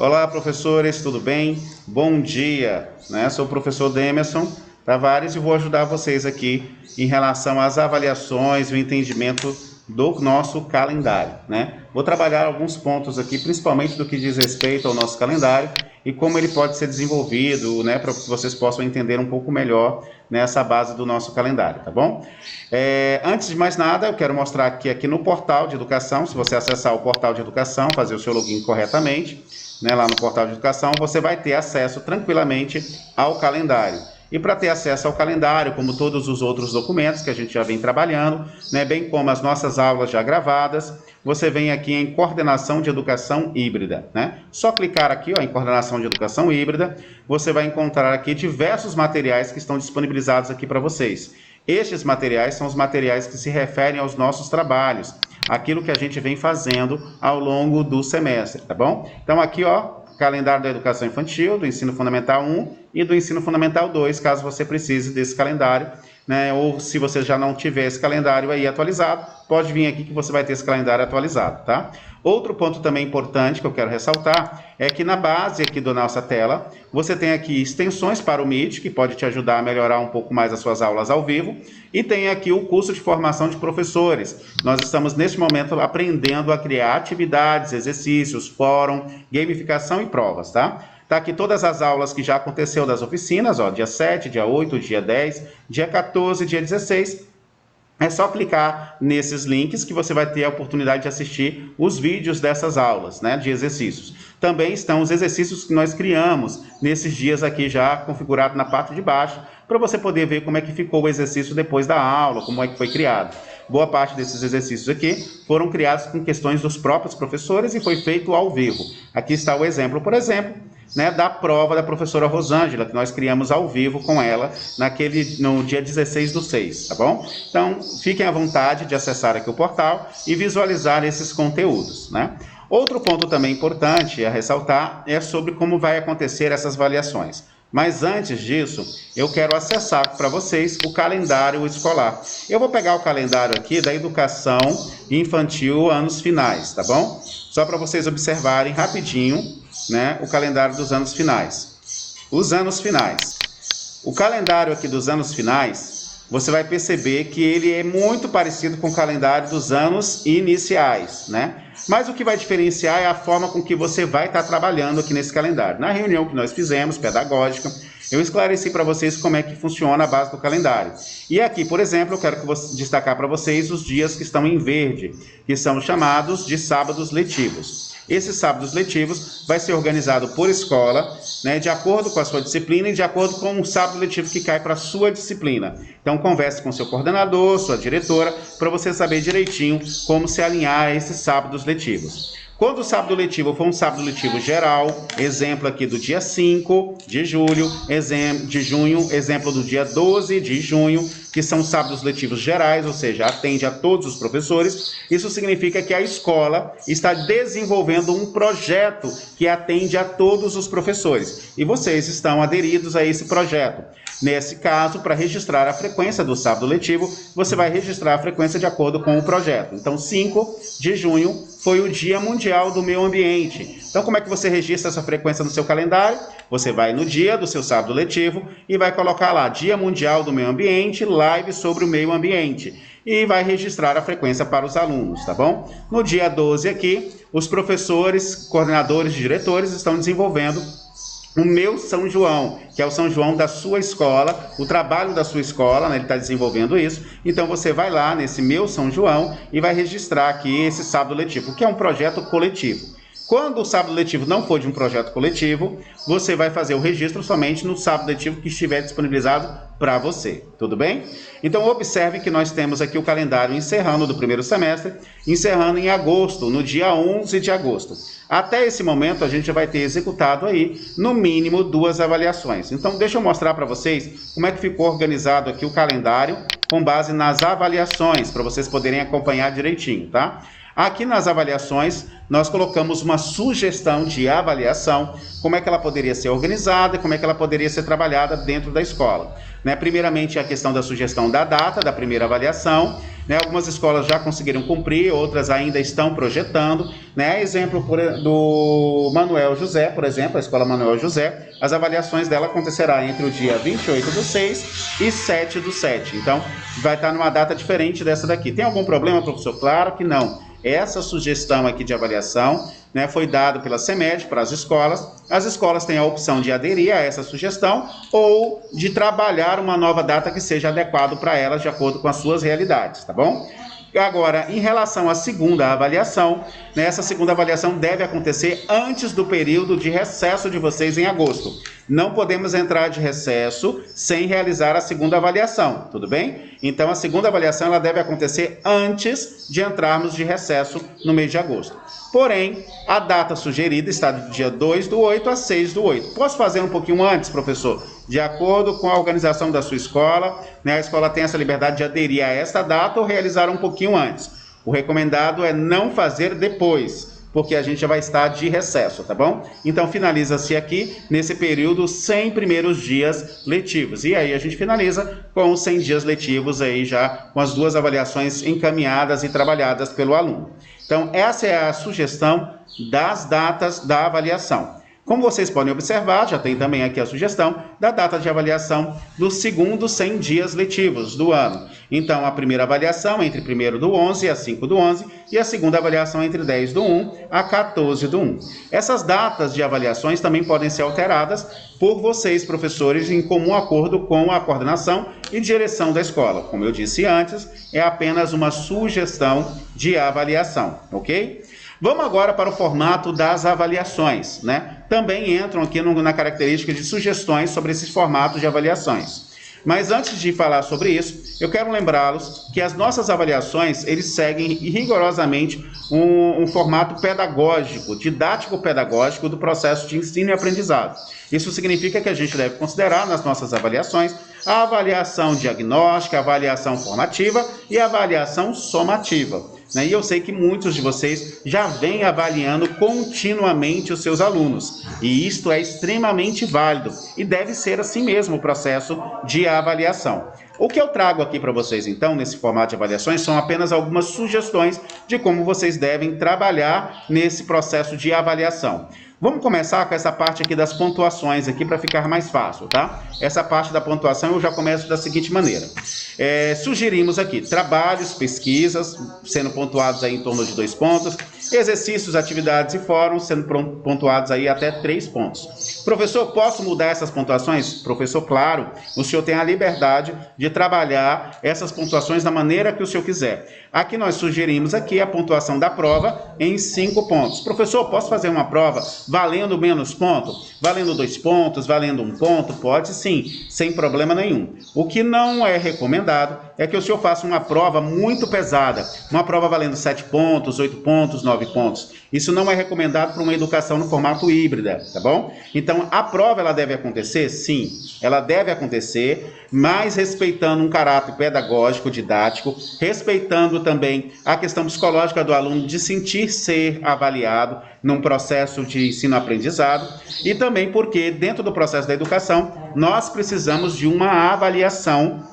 Olá, professores, tudo bem? Bom dia, né? Sou o professor Demerson Tavares e vou ajudar vocês aqui em relação às avaliações e o entendimento do nosso calendário, né? Vou trabalhar alguns pontos aqui, principalmente do que diz respeito ao nosso calendário e como ele pode ser desenvolvido, né, para que vocês possam entender um pouco melhor nessa base do nosso calendário, tá bom? Antes de mais nada, eu quero mostrar aqui no portal de educação, se você acessar o portal de educação, fazer o seu login corretamente, né, lá no portal de educação, você vai ter acesso tranquilamente ao calendário. E para ter acesso ao calendário, como todos os outros documentos que a gente já vem trabalhando, né, bem como as nossas aulas já gravadas, você vem aqui em Coordenação de Educação Híbrida, né? Só clicar aqui, ó, em Coordenação de Educação Híbrida, você vai encontrar aqui diversos materiais que estão disponibilizados aqui para vocês. Estes materiais são os materiais que se referem aos nossos trabalhos, aquilo que a gente vem fazendo ao longo do semestre, tá bom? Então aqui, ó, calendário da educação infantil, do ensino fundamental 1 e do ensino fundamental 2, caso você precise desse calendário, né? Ou se você já não tiver esse calendário aí atualizado, pode vir aqui que você vai ter esse calendário atualizado, tá? Outro ponto também importante que eu quero ressaltar é que na base aqui da nossa tela, você tem aqui extensões para o Meet, que pode te ajudar a melhorar um pouco mais as suas aulas ao vivo, e tem aqui o curso de formação de professores. Nós estamos, neste momento, aprendendo a criar atividades, exercícios, fórum, gamificação e provas, tá? Tá aqui todas as aulas que já aconteceu das oficinas, ó, dia 7, dia 8, dia 10, dia 14, dia 16. É só clicar nesses links que você vai ter a oportunidade de assistir os vídeos dessas aulas, né, de exercícios. Também estão os exercícios que nós criamos nesses dias aqui já configurado na parte de baixo, para você poder ver como é que ficou o exercício depois da aula, como é que foi criado. Boa parte desses exercícios aqui foram criados com questões dos próprios professores e foi feito ao vivo. Aqui está o exemplo, por exemplo, né, da prova da professora Rosângela, que nós criamos ao vivo com ela no dia 16/6, tá bom? Então, fiquem à vontade de acessar aqui o portal e visualizar esses conteúdos, né? Outro ponto também importante a ressaltar é sobre como vai acontecer essas avaliações. Mas antes disso, eu quero acessar para vocês o calendário escolar. Eu vou pegar o calendário aqui da educação infantil anos finais, tá bom? Só para vocês observarem rapidinho, né, o calendário dos anos finais. Os anos finais. O calendário aqui dos anos finais, você vai perceber que ele é muito parecido com o calendário dos anos iniciais, né? Mas o que vai diferenciar é a forma com que você vai estar trabalhando aqui nesse calendário. Na reunião que nós fizemos, pedagógica, eu esclareci para vocês como é que funciona a base do calendário. E aqui, por exemplo, eu quero destacar para vocês os dias que estão em verde, que são chamados de sábados letivos. Esses sábados letivos vai ser organizado por escola, né, de acordo com a sua disciplina e de acordo com o sábado letivo que cai para a sua disciplina. Então, converse com seu coordenador, sua diretora, para você saber direitinho como se alinhar a esses sábados letivos. Quando o sábado letivo for um sábado letivo geral, exemplo aqui do dia 5 de julho, de junho, exemplo do dia 12 de junho, que são sábados letivos gerais, ou seja, atende a todos os professores. Isso significa que a escola está desenvolvendo um projeto que atende a todos os professores. E vocês estão aderidos a esse projeto. Nesse caso, para registrar a frequência do sábado letivo, você vai registrar a frequência de acordo com o projeto. Então, 5 de junho foi o Dia Mundial do Meio Ambiente. Então, como é que você registra essa frequência no seu calendário? Você vai no dia do seu sábado letivo e vai colocar lá Dia Mundial do Meio Ambiente, live sobre o meio ambiente. E vai registrar a frequência para os alunos, tá bom? No dia 12 aqui, os professores, coordenadores e diretores estão desenvolvendo o Meu São João, que é o São João da sua escola, o trabalho da sua escola, né, ele está desenvolvendo isso. Então você vai lá nesse Meu São João e vai registrar aqui esse sábado letivo, que é um projeto coletivo. Quando o sábado letivo não for de um projeto coletivo, você vai fazer o registro somente no sábado letivo que estiver disponibilizado para você, tudo bem? Então observe que nós temos aqui o calendário encerrando do primeiro semestre, encerrando em agosto, no dia 11 de agosto. Até esse momento a gente vai ter executado aí, no mínimo, 2 avaliações. Então deixa eu mostrar para vocês como é que ficou organizado aqui o calendário com base nas avaliações, para vocês poderem acompanhar direitinho, tá? Aqui nas avaliações, nós colocamos uma sugestão de avaliação, como é que ela poderia ser organizada, como é que ela poderia ser trabalhada dentro da escola. Né? Primeiramente, a questão da sugestão da data da primeira avaliação. Né? Algumas escolas já conseguiram cumprir, outras ainda estão projetando. Né? Exemplo do Manuel José, por exemplo, a Escola Manuel José, as avaliações dela acontecerá entre o dia 28/6 e 7/7. Então, vai estar numa data diferente dessa daqui. Tem algum problema, professor? Claro que não. Essa sugestão aqui de avaliação, né, foi dada pela CEMED para as escolas. As escolas têm a opção de aderir a essa sugestão ou de trabalhar uma nova data que seja adequada para elas, de acordo com as suas realidades, tá bom? Agora, em relação à segunda avaliação, né, essa segunda avaliação deve acontecer antes do período de recesso de vocês em agosto. Não podemos entrar de recesso sem realizar a segunda avaliação, tudo bem? Então, a segunda avaliação ela deve acontecer antes de entrarmos de recesso no mês de agosto. Porém, a data sugerida está do dia 2/8 a 6/8. Posso fazer um pouquinho antes, professor? De acordo com a organização da sua escola, né, a escola tem essa liberdade de aderir a esta data ou realizar um pouquinho antes. O recomendado é não fazer depois, porque a gente já vai estar de recesso, tá bom? Então, finaliza-se aqui, nesse período, 100 primeiros dias letivos. E aí a gente finaliza com os 100 dias letivos aí já com as duas avaliações encaminhadas e trabalhadas pelo aluno. Então, essa é a sugestão das datas da avaliação. Como vocês podem observar, já tem também aqui a sugestão da data de avaliação dos segundos 100 dias letivos do ano. Então, a primeira avaliação entre 1º/11 a 5/11 e a segunda avaliação entre 10/1 a 14/1. Essas datas de avaliações também podem ser alteradas por vocês, professores, em comum acordo com a coordenação e direção da escola. Como eu disse antes, é apenas uma sugestão de avaliação, ok? Vamos agora para o formato das avaliações, né? Também entram aqui na característica de sugestões sobre esses formatos de avaliações. Mas antes de falar sobre isso, eu quero lembrá-los que as nossas avaliações, eles seguem rigorosamente um formato pedagógico, didático-pedagógico do processo de ensino e aprendizado. Isso significa que a gente deve considerar nas nossas avaliações a avaliação diagnóstica, a avaliação formativa e a avaliação somativa. E eu sei que muitos de vocês já vêm avaliando continuamente os seus alunos, e isto é extremamente válido, e deve ser assim mesmo o processo de avaliação. O que eu trago aqui para vocês, então, nesse formato de avaliações, são apenas algumas sugestões de como vocês devem trabalhar nesse processo de avaliação. Vamos começar com essa parte aqui das pontuações aqui para ficar mais fácil, tá? Essa parte da pontuação eu já começo da seguinte maneira. Sugerimos aqui trabalhos, pesquisas, sendo pontuados aí em torno de 2 pontos, exercícios, atividades e fóruns, sendo pontuados aí até 3 pontos. Professor, posso mudar essas pontuações? Professor, claro, o senhor tem a liberdade de trabalhar essas pontuações da maneira que o senhor quiser. Aqui nós sugerimos aqui a pontuação da prova em 5 pontos. Professor, posso fazer uma prova valendo menos ponto? Valendo 2 pontos, valendo 1 ponto? Pode sim, sem problema nenhum. O que não é recomendado é que o senhor faça uma prova muito pesada, uma prova valendo 7 pontos, 8 pontos, 9 pontos. Isso não é recomendado para uma educação no formato híbrida, tá bom? Então, a prova ela deve acontecer? Sim, ela deve acontecer, mas respeitando um caráter pedagógico, didático, respeitando também a questão psicológica do aluno de sentir ser avaliado num processo de ensino-aprendizado e também porque dentro do processo da educação nós precisamos de uma avaliação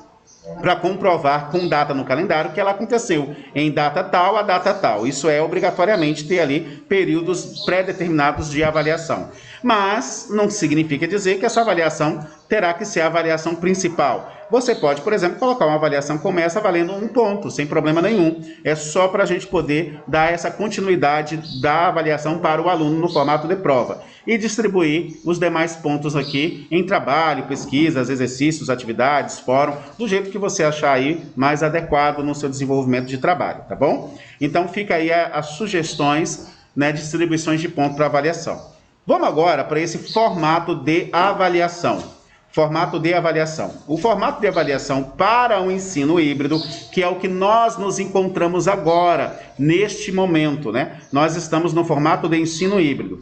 para comprovar com data no calendário que ela aconteceu em data tal a data tal. Isso é obrigatoriamente ter ali períodos pré-determinados de avaliação. Mas não significa dizer que essa avaliação terá que ser a avaliação principal. Você pode, por exemplo, colocar uma avaliação que começa valendo 1 ponto, sem problema nenhum. É só para a gente poder dar essa continuidade da avaliação para o aluno no formato de prova. E distribuir os demais pontos aqui em trabalho, pesquisas, exercícios, atividades, fórum, do jeito que você achar aí mais adequado no seu desenvolvimento de trabalho, tá bom? Então fica aí as sugestões, né, distribuições de pontos para avaliação. Vamos agora para esse formato de avaliação. Formato de avaliação. O formato de avaliação para o ensino híbrido, que é o que nós nos encontramos agora, neste momento, né? Nós estamos no formato de ensino híbrido.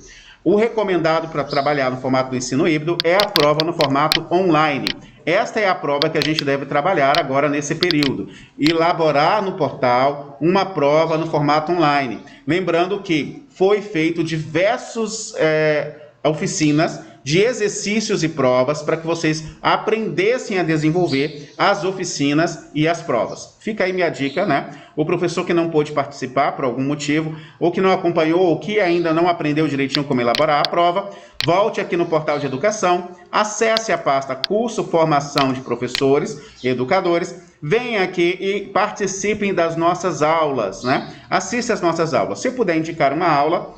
O recomendado para trabalhar no formato do ensino híbrido é a prova no formato online. Esta é a prova que a gente deve trabalhar agora nesse período. Elaborar no portal uma prova no formato online. Lembrando que foi feito diversas oficinas de exercícios e provas para que vocês aprendessem a desenvolver as oficinas e as provas. Fica aí minha dica, né? O professor que não pôde participar por algum motivo, ou que não acompanhou, ou que ainda não aprendeu direitinho como elaborar a prova, volte aqui no portal de educação, acesse a pasta Curso Formação de Professores e Educadores, venha aqui e participem das nossas aulas, né? Assista as nossas aulas. Se puder indicar uma aula,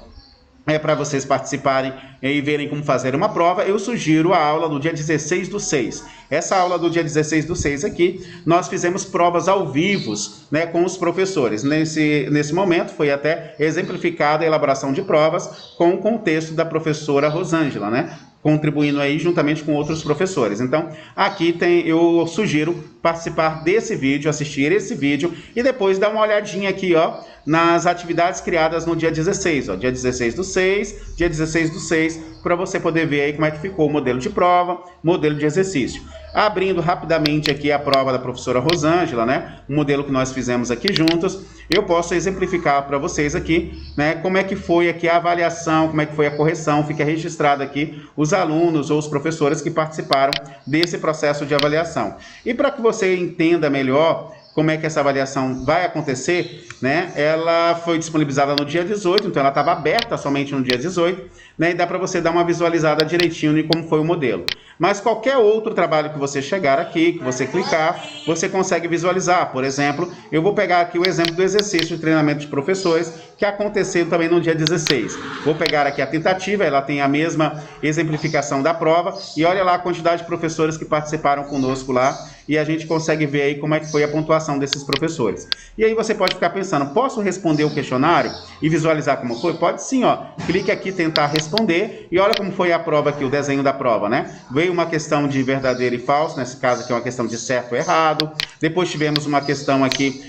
para vocês participarem e verem como fazer uma prova, eu sugiro a aula do dia 16/6. Essa aula do dia 16/6 aqui, nós fizemos provas ao vivo, né, com os professores. Nesse momento, foi até exemplificada a elaboração de provas com o contexto da professora Rosângela, né? Contribuindo aí juntamente com outros professores. Então, aqui eu sugiro participar desse vídeo, assistir esse vídeo e depois dar uma olhadinha aqui, ó, nas atividades criadas no dia 16, ó, dia 16/6, dia 16/6, para você poder ver aí como é que ficou o modelo de prova, modelo de exercício. Abrindo rapidamente aqui a prova da professora Rosângela, né, o modelo que nós fizemos aqui juntos, eu posso exemplificar para vocês aqui, né, como é que foi aqui a avaliação, como é que foi a correção, fica registrado aqui os alunos ou os professores que participaram desse processo de avaliação. E para que você entenda melhor como é que essa avaliação vai acontecer, né? Ela foi disponibilizada no dia 18, então ela estava aberta somente no dia 18, né? E dá para você dar uma visualizada direitinho em como foi o modelo. Mas qualquer outro trabalho que você chegar aqui, que você clicar, você consegue visualizar. Por exemplo, eu vou pegar aqui o exemplo do exercício de treinamento de professores, que aconteceu também no dia 16. Vou pegar aqui a tentativa, ela tem a mesma exemplificação da prova, e olha lá a quantidade de professores que participaram conosco lá, e a gente consegue ver aí como é que foi a pontuação desses professores. E aí você pode ficar pensando, posso responder o questionário e visualizar como foi? Pode sim, ó. Clique aqui, tentar responder, e olha como foi a prova aqui, o desenho da prova, né? Veio uma questão de verdadeiro e falso, nesse caso aqui é uma questão de certo ou errado. Depois tivemos uma questão aqui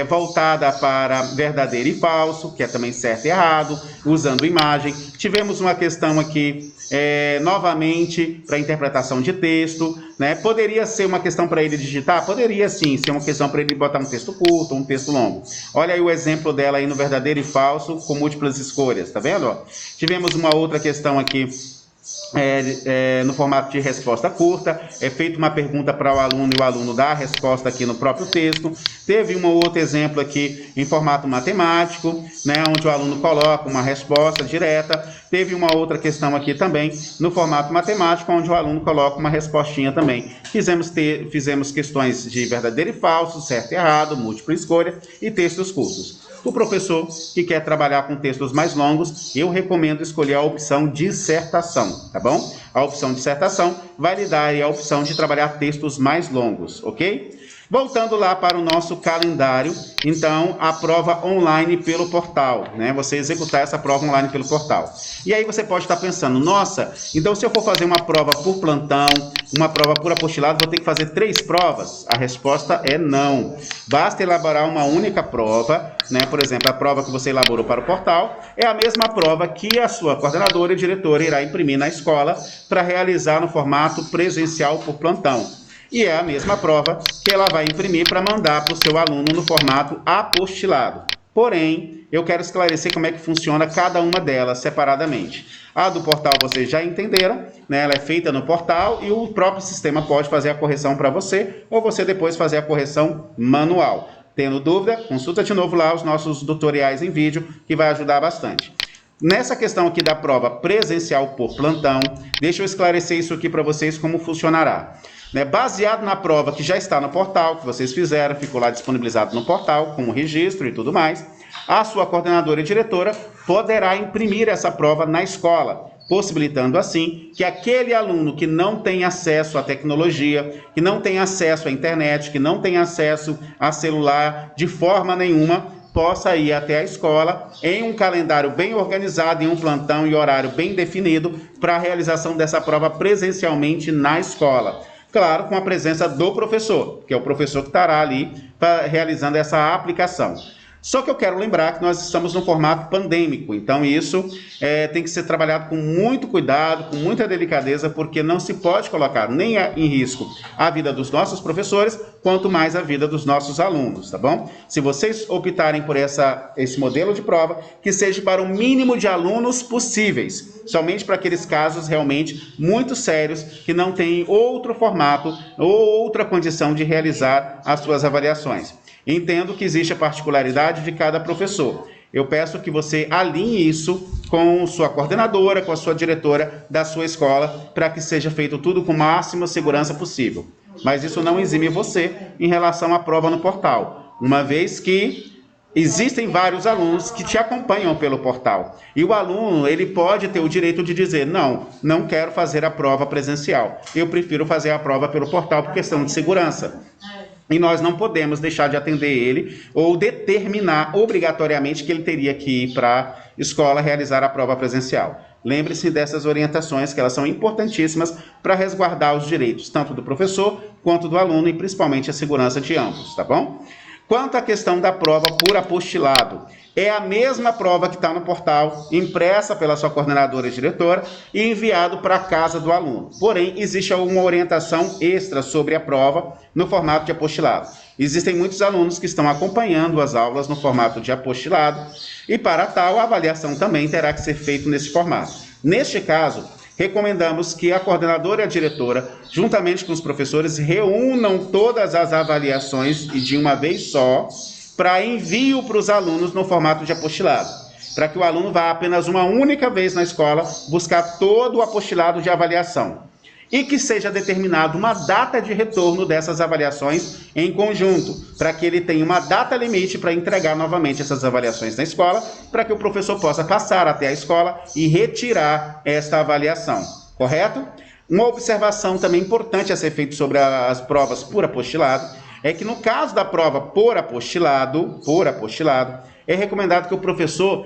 voltada para verdadeiro e falso, que é também certo e errado, usando imagem. Tivemos uma questão aqui novamente para interpretação de texto, né? Poderia ser uma questão para ele digitar? Poderia sim ser uma questão para ele botar um texto curto, um texto longo. Olha aí o exemplo dela aí no verdadeiro e falso com múltiplas escolhas, tá vendo? Ó, tivemos uma outra questão aqui no formato de resposta curta, é feita uma pergunta para o aluno e o aluno dá a resposta aqui no próprio texto. Teve um outro exemplo aqui em formato matemático, né, onde o aluno coloca uma resposta direta. Teve uma outra questão aqui também no formato matemático, onde o aluno coloca uma respostinha também. Fizemos questões de verdadeiro e falso, certo e errado, múltipla escolha e textos curtos. O professor que quer trabalhar com textos mais longos, eu recomendo escolher a opção dissertação, tá bom? A opção dissertação vai lhe dar aí a opção de trabalhar textos mais longos, ok? Voltando lá para o nosso calendário, então, a prova online pelo portal, né? Você executar essa prova online pelo portal. E aí você pode estar pensando, nossa, então se eu for fazer uma prova por plantão, uma prova por apostilado, vou ter que fazer 3 provas? A resposta é não. Basta elaborar uma única prova, né? Por exemplo, a prova que você elaborou para o portal é a mesma prova que a sua coordenadora e diretora irá imprimir na escola para realizar no formato presencial por plantão. E é a mesma prova que ela vai imprimir para mandar para o seu aluno no formato apostilado. Porém, eu quero esclarecer como é que funciona cada uma delas separadamente. A do portal vocês já entenderam, né? Ela é feita no portal e o próprio sistema pode fazer a correção para você ou você depois fazer a correção manual. Tendo dúvida, consulta de novo lá os nossos tutoriais em vídeo que vai ajudar bastante. Nessa questão aqui da prova presencial por plantão, deixa eu esclarecer isso aqui para vocês como funcionará. Baseado na prova que já está no portal, que vocês fizeram, ficou lá disponibilizado no portal, com o registro e tudo mais, a sua coordenadora e diretora poderá imprimir essa prova na escola, possibilitando assim que aquele aluno que não tem acesso à tecnologia, que não tem acesso à internet, que não tem acesso a celular de forma nenhuma, possa ir até a escola em um calendário bem organizado, em um plantão e horário bem definido para a realização dessa prova presencialmente na escola. Claro, com a presença do professor, que é o professor que estará ali realizando essa aplicação. Só que eu quero lembrar que nós estamos no formato pandêmico, então isso tem que ser trabalhado com muito cuidado, com muita delicadeza, porque não se pode colocar nem em risco a vida dos nossos professores, quanto mais a vida dos nossos alunos, tá bom? Se vocês optarem por esse modelo de prova, que seja para o mínimo de alunos possíveis, somente para aqueles casos realmente muito sérios, que não têm outro formato ou outra condição de realizar as suas avaliações. Entendo que existe a particularidade de cada professor. Eu peço que você alinhe isso com sua coordenadora, com a sua diretora da sua escola, para que seja feito tudo com máxima segurança possível. Mas isso não exime você em relação à prova no portal, uma vez que existem vários alunos que te acompanham pelo portal. E o aluno, ele pode ter o direito de dizer, não quero fazer a prova presencial. Eu prefiro fazer a prova pelo portal por questão de segurança. E nós não podemos deixar de atender ele ou determinar obrigatoriamente que ele teria que ir para a escola realizar a prova presencial. Lembre-se dessas orientações, que elas são importantíssimas para resguardar os direitos, tanto do professor quanto do aluno, e principalmente a segurança de ambos, tá bom? Quanto à questão da prova por apostilado, é a mesma prova que está no portal, impressa pela sua coordenadora e diretora e enviado para a casa do aluno. Porém, existe uma orientação extra sobre a prova no formato de apostilado. Existem muitos alunos que estão acompanhando as aulas no formato de apostilado e, para tal, a avaliação também terá que ser feita nesse formato. Neste caso, recomendamos que a coordenadora e a diretora, juntamente com os professores, reúnam todas as avaliações e de uma vez só, para envio para os alunos no formato de apostilado, para que o aluno vá apenas uma única vez na escola buscar todo o apostilado de avaliação e que seja determinada uma data de retorno dessas avaliações em conjunto, para que ele tenha uma data limite para entregar novamente essas avaliações na escola, para que o professor possa passar até a escola e retirar esta avaliação, correto? Uma observação também importante a ser feita sobre as provas por apostilado é que no caso da prova por apostilado, é recomendado que o professor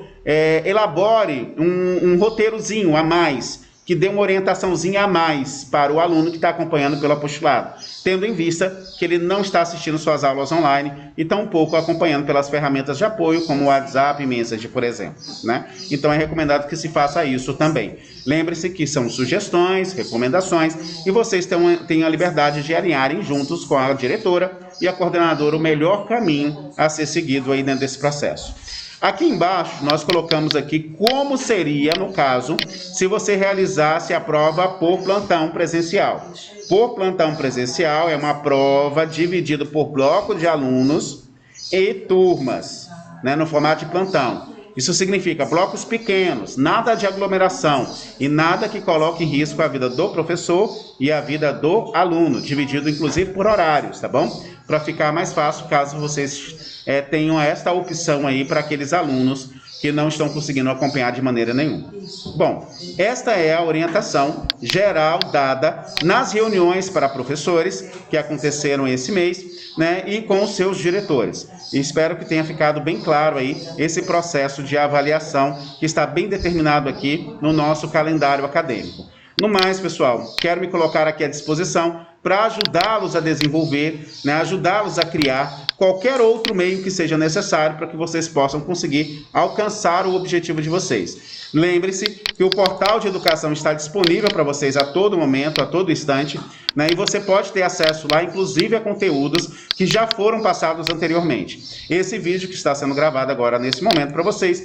elabore um roteirozinho a mais, que dê uma orientaçãozinha a mais para o aluno que está acompanhando pelo apostolado, tendo em vista que ele não está assistindo suas aulas online e tampouco acompanhando pelas ferramentas de apoio, como o WhatsApp e Message, por exemplo, né? Então é recomendado que se faça isso também. Lembre-se que são sugestões, recomendações, e vocês têm a liberdade de alinharem juntos com a diretora e a coordenadora o melhor caminho a ser seguido aí dentro desse processo. Aqui embaixo, nós colocamos aqui como seria, no caso, se você realizasse a prova por plantão presencial. Por plantão presencial, é uma prova dividida por bloco de alunos e turmas, né, no formato de plantão. Isso significa blocos pequenos, nada de aglomeração e nada que coloque em risco a vida do professor e a vida do aluno, dividido inclusive por horários, tá bom? Para ficar mais fácil, caso vocês tenham esta opção aí para aqueles alunos que não estão conseguindo acompanhar de maneira nenhuma. Bom, esta é a orientação geral dada nas reuniões para professores que aconteceram esse mês, né, e com os seus diretores. E espero que tenha ficado bem claro aí esse processo de avaliação que está bem determinado aqui no nosso calendário acadêmico. No mais, pessoal, quero me colocar aqui à disposição para ajudá-los a desenvolver, né, ajudá-los a criar qualquer outro meio que seja necessário para que vocês possam conseguir alcançar o objetivo de vocês. Lembre-se que o portal de educação está disponível para vocês a todo momento, a todo instante, né, e você pode ter acesso lá, inclusive a conteúdos que já foram passados anteriormente. Esse vídeo que está sendo gravado agora nesse momento para vocês,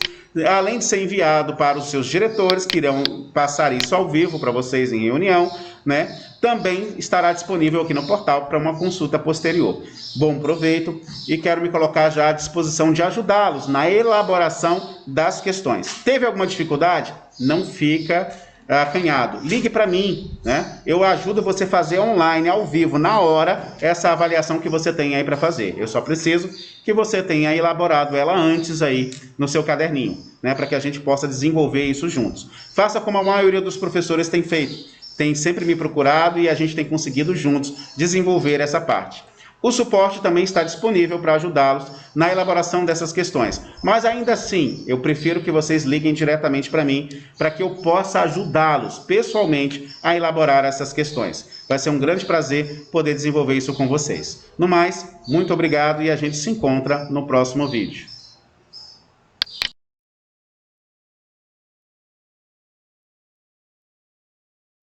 além de ser enviado para os seus diretores, que irão passar isso ao vivo para vocês em reunião, né, também estará disponível aqui no portal para uma consulta posterior. Bom proveito e quero me colocar já à disposição de ajudá-los na elaboração das questões. Teve alguma dificuldade? Não fica acanhado. Ligue para mim, né? Eu ajudo você a fazer online, ao vivo, na hora, essa avaliação que você tem aí para fazer. Eu só preciso que você tenha elaborado ela antes aí no seu caderninho, né? Para que a gente possa desenvolver isso juntos. Faça como a maioria dos professores tem feito. Tem sempre me procurado e a gente tem conseguido juntos desenvolver essa parte. O suporte também está disponível para ajudá-los na elaboração dessas questões. Mas ainda assim, eu prefiro que vocês liguem diretamente para mim, para que eu possa ajudá-los pessoalmente a elaborar essas questões. Vai ser um grande prazer poder desenvolver isso com vocês. No mais, muito obrigado e a gente se encontra no próximo vídeo.